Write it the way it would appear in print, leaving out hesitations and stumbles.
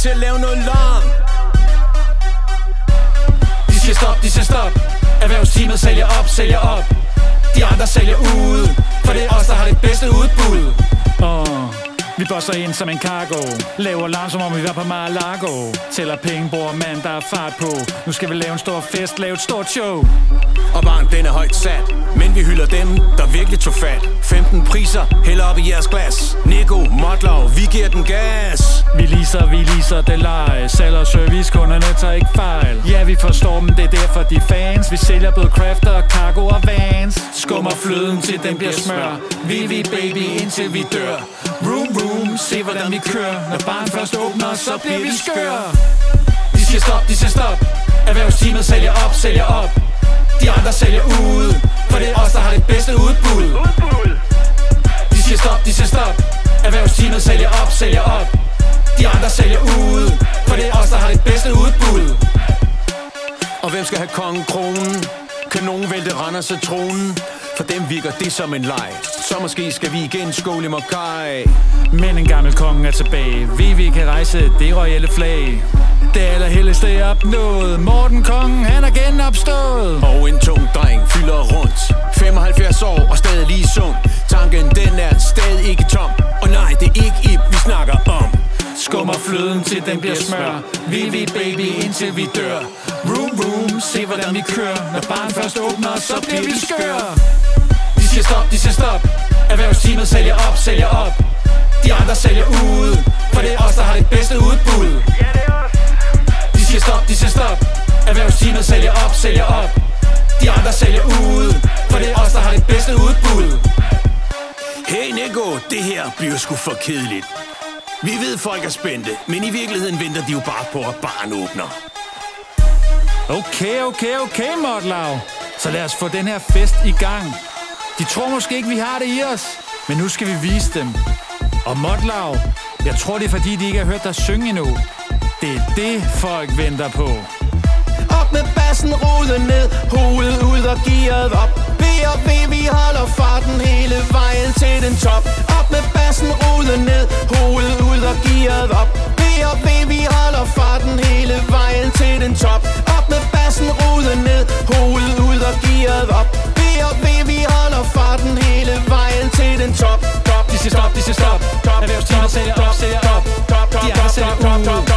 til at lave noget larm. De siger stop, de siger stop. Erhvervsteamet sælger op. De andre sælger ud, for det er os, der har det bedste udbud. Vi bosser ind som en cargo. Laver larm, som om vi var på Mar-a-Lago. Tæller penge, bror mand, der er fart på. Nu skal vi lave en stor fest, lave et stort show. Og barn, den er højt sat, men vi hylder dem, der virkelig tog fat. 15 priser, hælder op i jeres glas. Nico, Motlau, vi giver den gas. Vi leaser, det leje. Salg og service, kunderne tager ikke fejl. Ja, vi forstår dem, det er derfor de fans. Vi sælger både crafter, cargo og vans. Skummer fløden til den bliver smør. VV baby indtil vi dør. Room, se hvordan vi kører. Når barn først åbner, så bliver vi skør. De siger stop. Erhvervsteamet sælger op. De andre sælger ud, for det er os, der har det bedste udbud. De siger stop. Erhvervsteamet sælger op. De andre sælger ud, for det er os, der har det bedste udbud. Og hvem skal have kongen-kronen? Kan nogen vælte Randers af tronen? For dem virker det som en leg. Så måske skal vi igen skåle i Mokai. Men en gammel konge er tilbage. Vi kan rejse det royale flag. Det allerhelligste er opnået. Morten kongen, han er genopstået. Og en tung dreng fylder rundt. 75 år og stadig lige sund. Tanken den er stadig ikke tom. Og nej, det er ikke Ib, vi snakker om. Skummer fløden til den bliver smør. VV baby indtil vi dør. Room, se hvordan vi kører. Når barn først åbner, så bliver vi skør. De siger stop. Erhvervsteamet sælger op. De andre sælger ud, for det er os, der har det bedste udbud. De siger stop. Erhvervsteamet sælger op. De andre sælger ud, for det er os, der har det bedste udbud. Hey Nico, det her bliver sgu for kedeligt. Vi ved folk er spændte, men i virkeligheden venter de jo bare på, at barn åbner. Okay, Motlau. Så lad os få den her fest i gang. De tror måske ikke, vi har det i os, men nu skal vi vise dem. Og Motlau, jeg tror det er fordi, de ikke har hørt dig synge endnu. Det er det, folk venter på. Op med bassen, rullet ned, hovedet ud og gearet op. B&V, vi holder farten hele vejen til den top. Op med bassen, rullet ned, hovedet ud og gearet op. B&V, vi holder farten hele vejen til den top. Op med bassen, rullet ned, hovedet ud og gearet op. B&V, vi holder farten hele vejen til den top. De siger stop. Erhvervsteamet sælger op. De andre sælger ud.